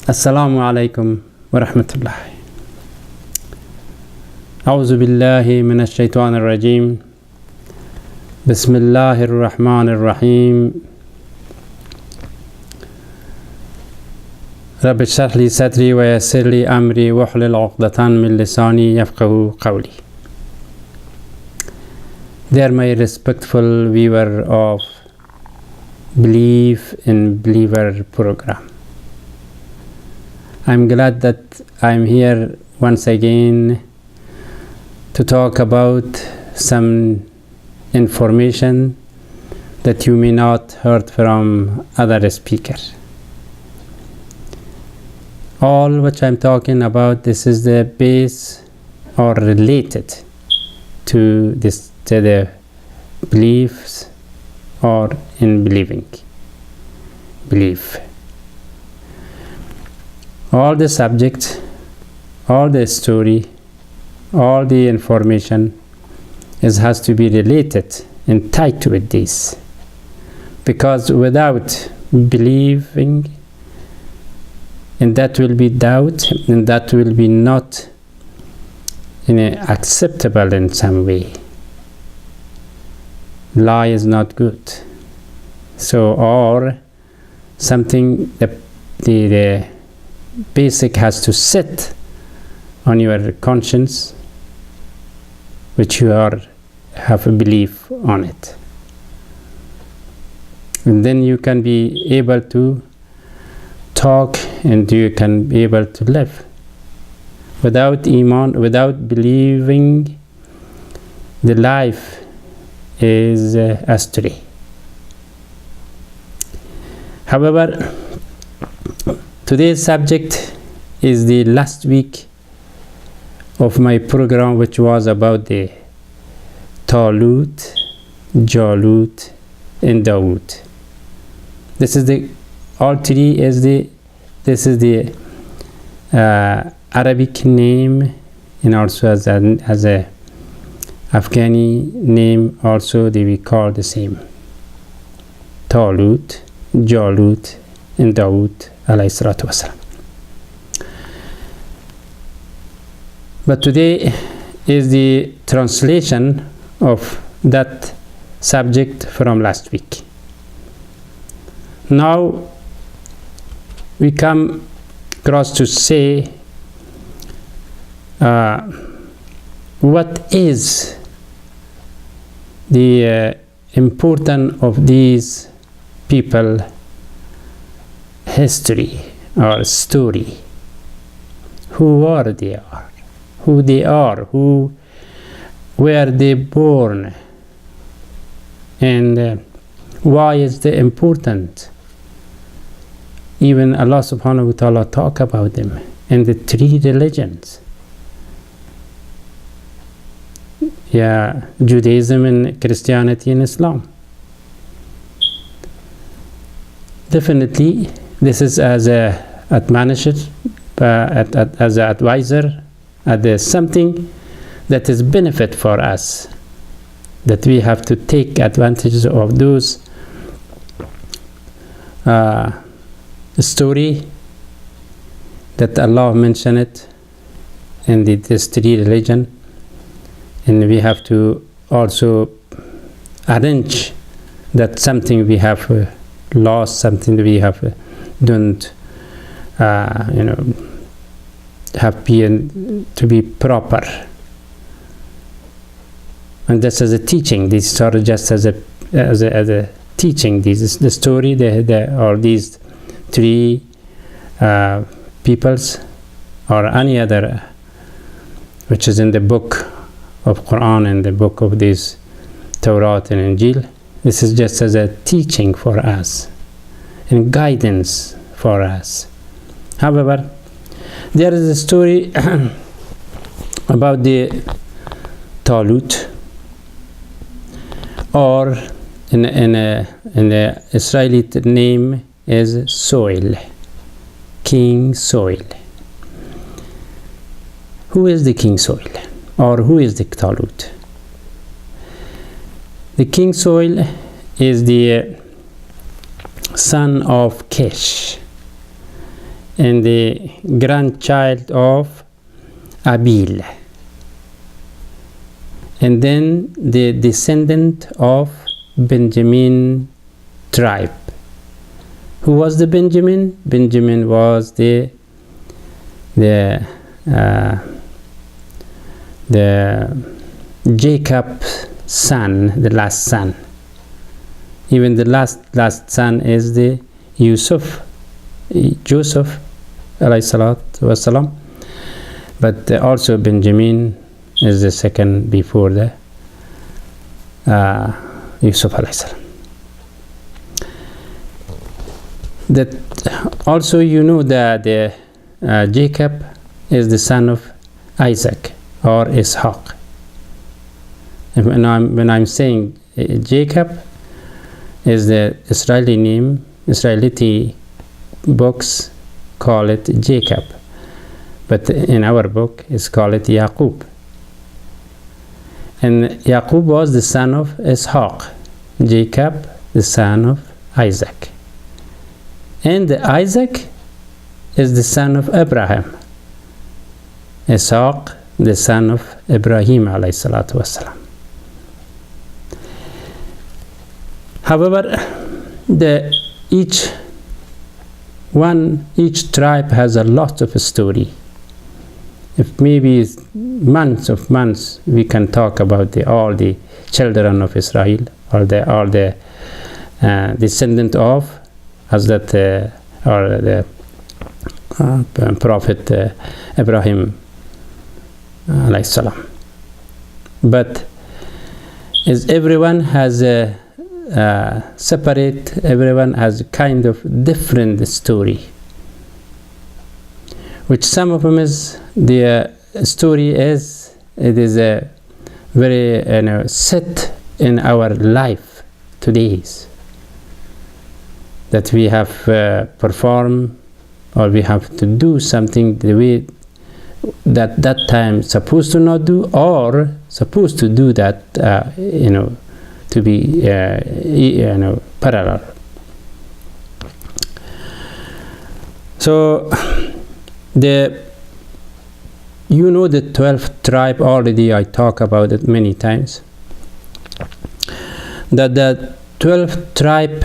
السلام عليكم ورحمة الله. أعوذ بالله من الشيطان الرجيم. بسم الله الرحمن الرحيم. رب اشرح لي صدري ويسر لي أمري واحلل عقدة من لساني يفقهوا قولي. Dear my respectful viewer of Belief in Believer program, I'm glad that I'm here once again to talk about some information that you may not heard from other speakers. All which I'm talking about, this is the base or related to the beliefs or in belief. All the subject, all the story, all the information has to be related and tied to it this. Because without believing, and that will be doubt, and that will be not acceptable in some way. Lie is not good. So, or something the basic has to sit on your conscience, which you have a belief on it. And then you can be able to talk and you can be able to live. Without iman, without believing, the life is astray. However, today's subject is the last week of my program, which was about the Talut, Jalut, and Dawood. This is the Arabic name, and also as a Afghani name, also they will call the same. Talut, Jalut, and Dawood alayhi salatu wasalam. But today is the translation of that subject from last week. Now we come across to say what is the importance of these people history or story, who they are, who were they born, and why is they important. Even Allah subhanahu wa ta'ala talk about them in the three religions. Judaism and Christianity and Islam. Definitely, this is as a admonition, as an advisor, as something that is benefit for us, that we have to take advantage of those story that Allah mentioned it in this three religion, and we have to also arrange that something we have lost, something we have don't have been to be proper. And that's as a teaching. These are just as a teaching. This is the story. Or these three peoples, or any other, which is in the book of Quran and the book of this Torah and Injil. This is just as a teaching for us and guidance for us. However, there is a story about the Talut, or in the Israeli name is Soil, King Soil. Who is the King Soil, or who is the Talut? The King Soil is the son of Kish, and the grandchild of Abil, and then the descendant of Benjamin tribe. Who was the Benjamin? Benjamin was the Jacob's son, the last son. Even the last son is the Joseph alayhi salatu wasalam, but also Benjamin is the second before the Yusuf alayhi salam. That also, you know that Jacob is the son of Isaac or Ishaq. And when I'm saying Jacob is the Israeli name, Israelite books call it Jacob, but in our book it's called it Yaqub. And Yaqub was the son of Ishaq, Jacob the son of Isaac. And Isaac is the son of Abraham. Ishaq, the son of Ibrahim alayhi salatu wasalam. However, each tribe has a lot of story. If maybe months we can talk about all the children of Israel, or the descendant of Hazrat or the Prophet Ibrahim alayhi salam. But as everyone has a separate, everyone has a kind of different story, which some of them is the story is a very set in our life today, that we have performed, or we have to do something the way that time supposed to not do, or supposed to do that to be parallel. So the 12th tribe, already I talk about it many times, that the 12th tribe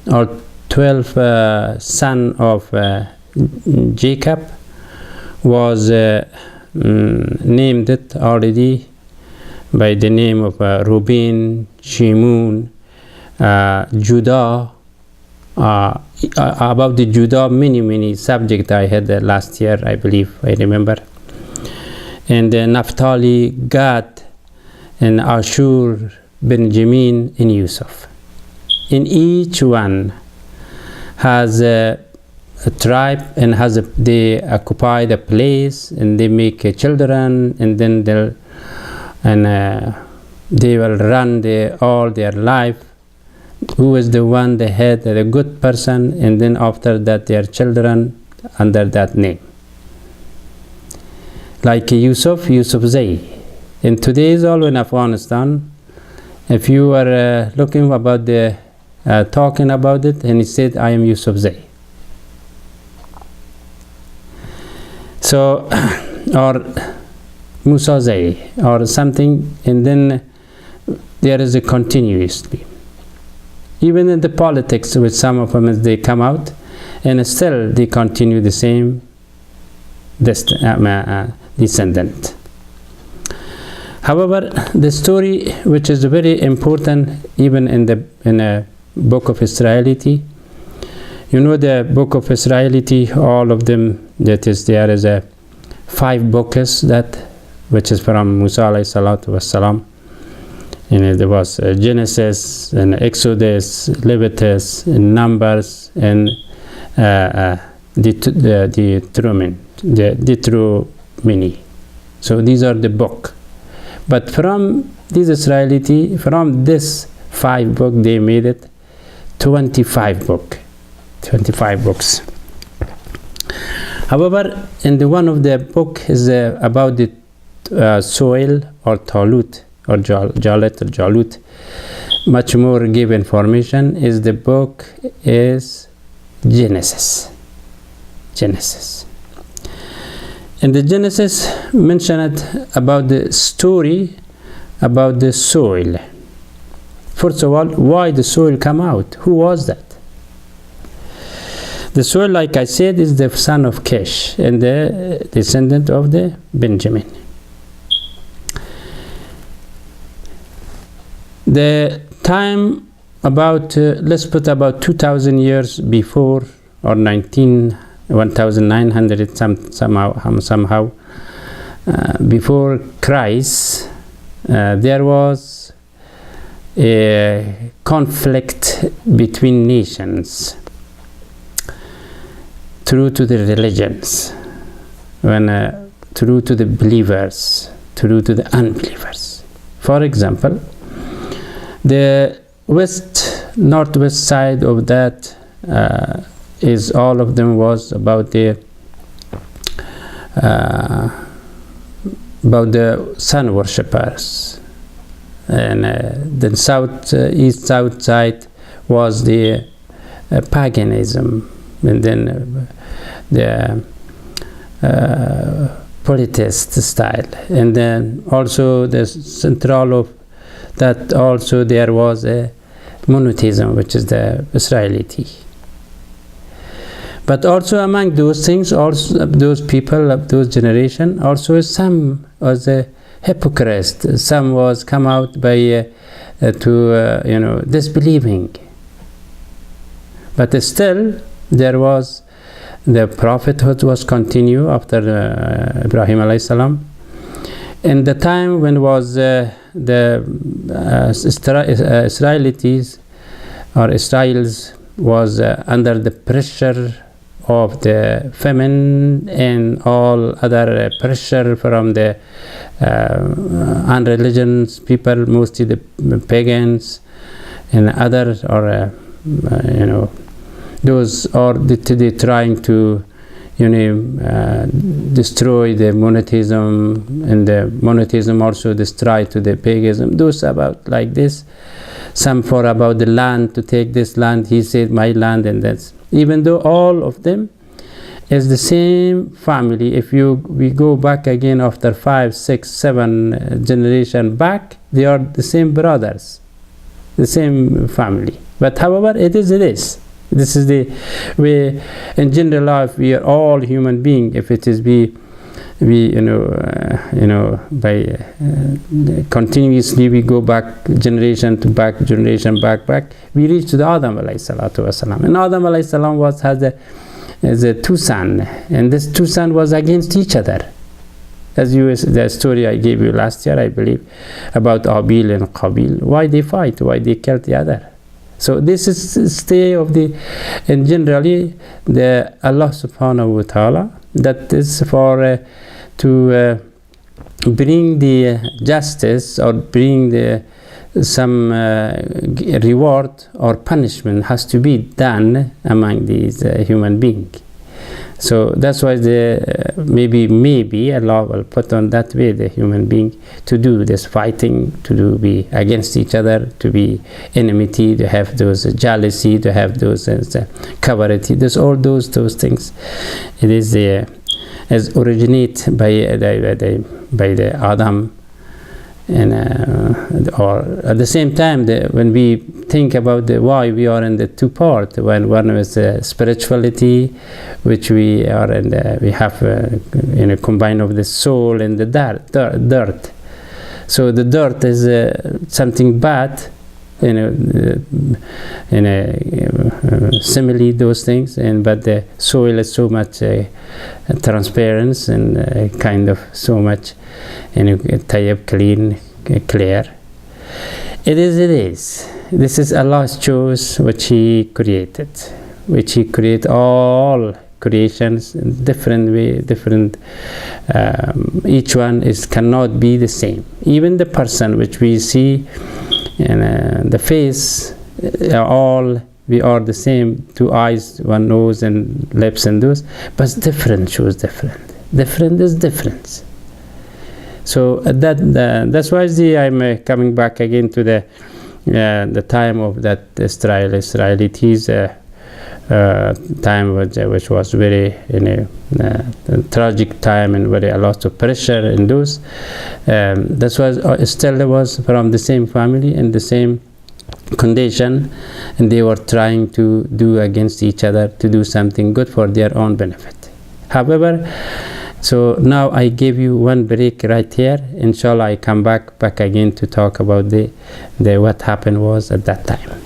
or 12 son of Jacob was named it already by the name of Reuben, Shimon, Judah. About the Judah, many subjects I had last year, I believe, I remember. And Naphtali, Gad, and Ashur, Benjamin, and Yusuf. In each one has a tribe, and they occupy the place, and they make children, and then they will run all their life. Who is the one, the head, the good person, and then after that their children under that name. Like Yusuf Zay. In today's all in Afghanistan, if you are looking about talking about it, and he said, I am Yusuf Zay. So, or Musa Zay, or something, and then there is a continuously. Even in the politics, with some of them, they come out, and still they continue the same descendant. However, the story, which is very important, even in a book of Israelity, the book of Israelity, all of them, there is a 5 books which is from Musa alayhi salatu wassalam. And there was Genesis and Exodus, Leviticus, and Numbers, and Deuteronomy. So these are the book. But from this Israelity, from this 5 book, they made it 25 books. However, in one of the book is about the soil or Talut, or Jalut. Much more give information is the book is Genesis. Genesis. And the Genesis mentioned about the story about the soil. First of all, why the soil come out? Who was that? The soil, like I said, is the son of Kish and the descendant of the Benjamin. The time about, let's put about 2,000 years before, or 1,900 somehow before Christ, there was a conflict between nations through to the religions, through to the believers, through to the unbelievers. For example, the northwest side of that is all of them was about the sun worshippers, and the east south side was the paganism, and then the polytheist style, and then also the central of that also there was a monotheism, which is the Israelite. But also among those things, also those people of those generation, also some was a hypocrite. Some was come out by disbelieving. But still, there was the prophethood was continue after Ibrahim alayhi salam. In the time when was the Israelites or Israels was under the pressure of the famine and all other pressure from the unreligious people, mostly the pagans and other, or those, or they trying to destroy the monotheism, and the monotheism also destroy to the paganism. Those about like this. Some for about the land, to take this land, he said my land, and that's, even though all of them is the same family. If we go back again after 5, 6, 7 generation back, they are the same brothers, the same family. But however, it is. This is the way in general life we are all human beings. If it is by continuously we go back generation to back generation back, we reach to the Adam alayhi salatu wasalam. And Adam alayhi salam has a two sons, and this two sons was against each other. As the story I gave you last year, I believe, about Abil and Qabil. Why they fight? Why they killed the other? So this is stay of the, and generally the Allah subhanahu wa ta'ala, that is for to bring the justice, or bring the some reward or punishment has to be done among these human beings. So that's why maybe Allah will put on that way the human being to do this fighting, to be against each other, to be enmity, to have those jealousy, to have those covetousness, there's all those things. It is as originate by the Adam. And or at the same time, when we think about why we are in the two parts, when one is spirituality, which we are in we have combined of the soul and the dirt. So the dirt is something bad, simile those things, but the soil is so much transparent and kind of so much tayyib, clean, clear. It is. This is Allah's choice, which He created, all creations in different way, different. Each one cannot be the same. Even the person which we see, and the face, all we are the same. 2 eyes, 1 nose, and lips, and those, but different shows different. Different is difference. So that's why I'm coming back again to the time of that Israelites time which was very tragic time and very a lot of pressure in those. That was still was from the same family and the same condition, and they were trying to do against each other to do something good for their own benefit. However, so now I give you one break right here. Inshallah, I come back again to talk about the what happened was at that time.